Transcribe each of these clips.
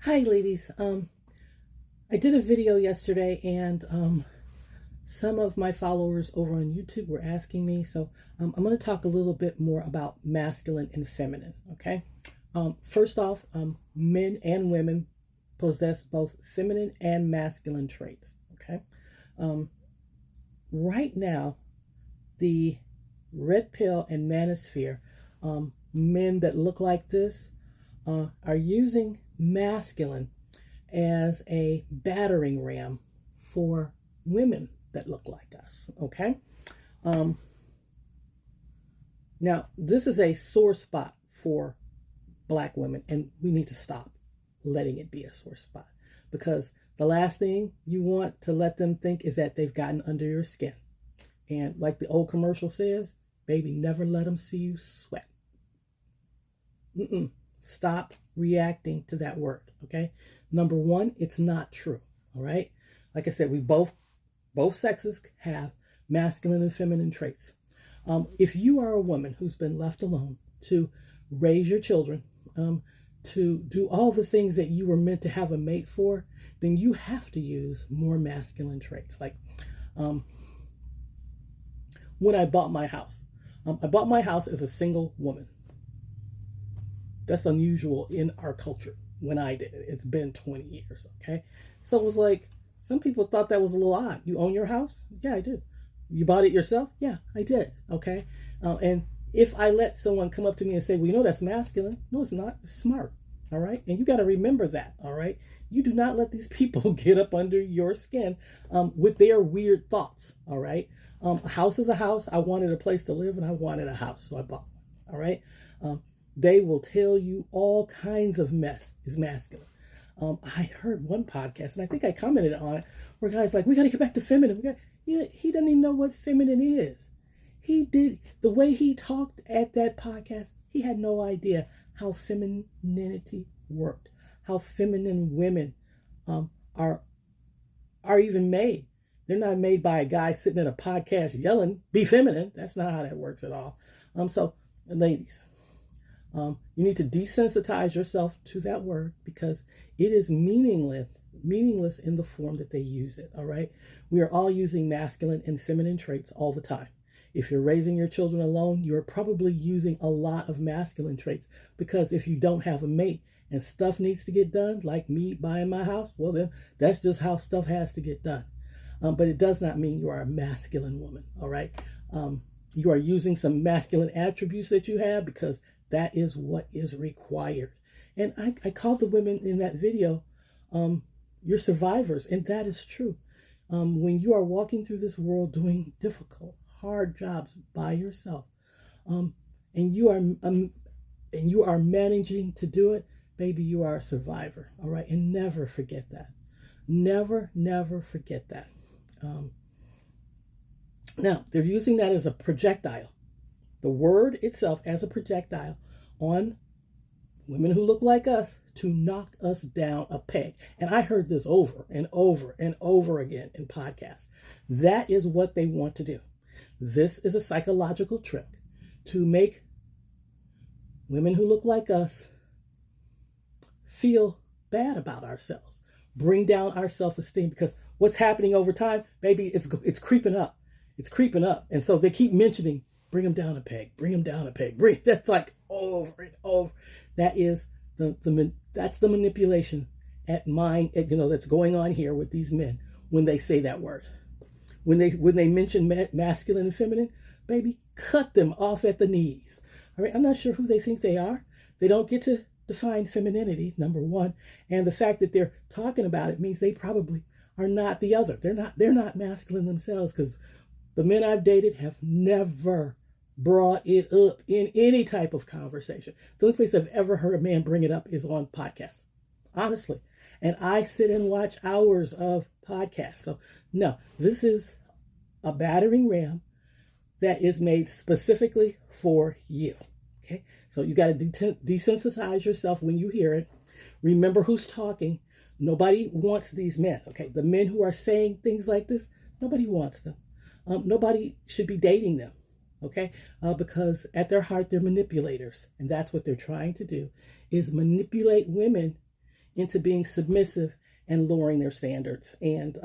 Hi, ladies. I did a video yesterday, and some of my followers over on YouTube were asking me. So I'm going to talk a little bit more about masculine and feminine. Okay. First off, men and women possess both feminine and masculine traits. Okay. Um, right now, the red pill and manosphere, men that look like this, are using masculine as a battering ram for women that look like us. Okay. Um, Now, this is a sore spot for black women, and we need to stop letting it be a sore spot because the last thing you want to let them think is that they've gotten under your skin. And like the old commercial says, baby, never let them see you sweat. Stop reacting to that word. Okay. Number one, it's not true. All right. Like I said, both sexes have masculine and feminine traits. If you are a woman who's been left alone to raise your children, to do all the things that you were meant to have a mate for, then you have to use more masculine traits. Like when I bought my house, I bought my house as a single woman. That's unusual in our culture. When I did it, it's been 20 years. Okay. So it was like, some people thought that was a little odd. You own your house? Yeah, I do. You bought it yourself? Yeah, I did. Okay. And if I let someone come up to me and say, well, that's masculine. No, it's not. It's smart. All right. And you got to remember that. All right. You do not let these people get up under your skin with their weird thoughts. All right. A house is a house. I wanted a place to live and I wanted a house. So I bought one. All right. They will tell you all kinds of mess is masculine. I heard one podcast, and I think I commented on it, where guys like, we got to get back to feminine. He doesn't even know what feminine is. The way he talked at that podcast, he had no idea how femininity worked, how feminine women are even made. They're not made by a guy sitting at a podcast yelling, be feminine. That's not how that works at all. So, ladies, you need to desensitize yourself to that word because it is meaningless in the form that they use it. All right. We are all using masculine and feminine traits all the time. If you're raising your children alone, you're probably using a lot of masculine traits because if you don't have a mate and stuff needs to get done, like me buying my house, well, then that's just how stuff has to get done. But it does not mean you are a masculine woman. All right. You are using some masculine attributes that you have because that is what is required. And I called the women in that video, you're survivors. And that is true. When you are walking through this world doing difficult, hard jobs by yourself, and you are managing to do it, baby, you are a survivor. All right. And never forget that. Never forget that. Now, they're using that as a projectile. The word itself as a projectile on women who look like us to knock us down a peg. And I heard this over and over and over again in podcasts. That is what they want to do. This is a psychological trick to make women who look like us feel bad about ourselves, bring down our self-esteem, because what's happening over time, baby, it's creeping up. It's creeping up. And so they keep mentioning, bring them down a peg, bring them down a peg. That's like over and over. That is that's the manipulation that's going on here with these men when they say that word. When they mention masculine and feminine, baby, cut them off at the knees. All right, I'm not sure who they think they are. They don't get to define femininity, number one, and the fact that they're talking about it means they probably are not the other. They're not masculine themselves, because the men I've dated have never brought it up in any type of conversation. The only place I've ever heard a man bring it up is on podcasts, honestly. And I sit and watch hours of podcasts. So no, this is a battering ram that is made specifically for you. Okay. So you got to desensitize yourself when you hear it. Remember who's talking. Nobody wants these men. Okay. The men who are saying things like this, nobody wants them. Nobody should be dating them. Okay. Because at their heart, they're manipulators. And that's what they're trying to do, is manipulate women into being submissive and lowering their standards and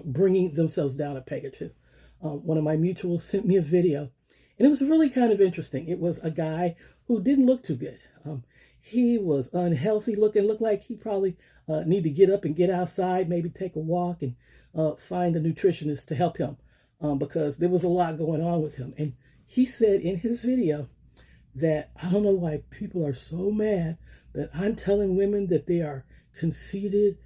bringing themselves down a peg or two. One of my mutuals sent me a video, and it was really kind of interesting. It was a guy who didn't look too good. He was unhealthy looking, looked like he probably need to get up and get outside, maybe take a walk and find a nutritionist to help him because there was a lot going on with him. And he said in his video that, I don't know why people are so mad that I'm telling women that they are conceited.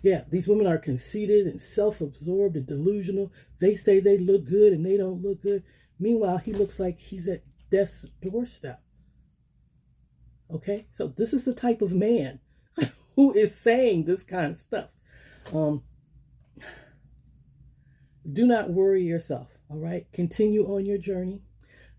These women are conceited and self-absorbed and delusional. They say they look good and they don't look good. Meanwhile, he looks like he's at death's doorstep. Okay, so this is the type of man who is saying this kind of stuff. Do not worry yourself, all right? Continue on your journey.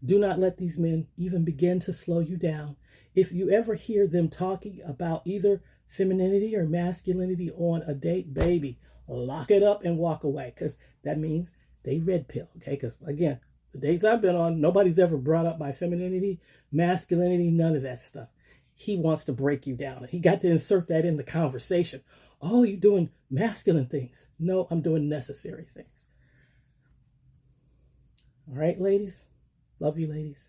Do not let these men even begin to slow you down. If you ever hear them talking about either femininity or masculinity on a date, baby, lock it up and walk away, because that means they red pill, okay? Because, again, the dates I've been on, nobody's ever brought up my femininity, masculinity, none of that stuff. He wants to break you down. He got to insert that in the conversation. Oh, you're doing masculine things. No, I'm doing necessary things. All right, ladies. Love you, ladies.